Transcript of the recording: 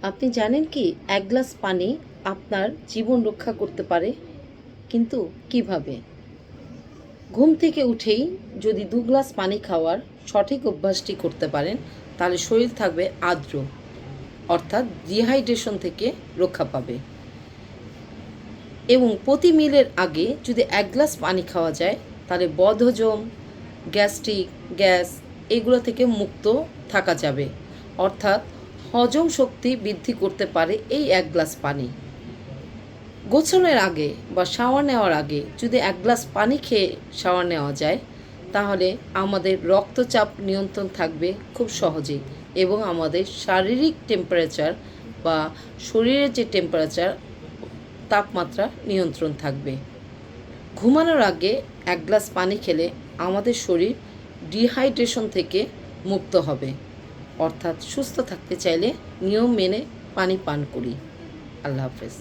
আপনি জানেন কি এক গ্লাস পানি আপনার জীবন রক্ষা করতে পারে? কিন্তু কিভাবে? ঘুম থেকে উঠেই যদি ২ গ্লাস পানি খাওয়ার সঠিক অভ্যাসটি করতে পারেন, তাহলে শরীর থাকবে আর্দ্র, অর্থাৎ ডিহাইড্রেশন থেকে রক্ষা পাবে। এবং প্রতি মিলের আগে যদি ১ গ্লাস পানি খাওয়া যায়, তাহলে বদহজম, গ্যাস্ট্রিক, গ্যাস এগুলো থেকে মুক্ত থাকা যাবে। অর্থাৎ হজম শক্তি বৃদ্ধি করতে পারে এই ১ গ্লাস পানি। গোসলের আগে বা শাওয়ার নেওয়ার আগে যদি ১ গ্লাস পানি খেয়ে শাওয়ার নেওয়া যায়, তাহলে আমাদের রক্তচাপ নিয়ন্ত্রণ থাকবে খুব সহজেই এবং আমাদের শারীরিক টেম্পারেচার বা শরীরের যে টেম্পারেচার, তাপমাত্রা নিয়ন্ত্রণ থাকবে। ঘুমানোর আগে ১ গ্লাস পানি খেলে আমাদের শরীর ডিহাইড্রেশন থেকে মুক্ত হবে। অর্থাৎ সুস্থ থাকতে চাইলে নিয়ম মেনে পানি পান করি। আল্লাহ হাফেজ।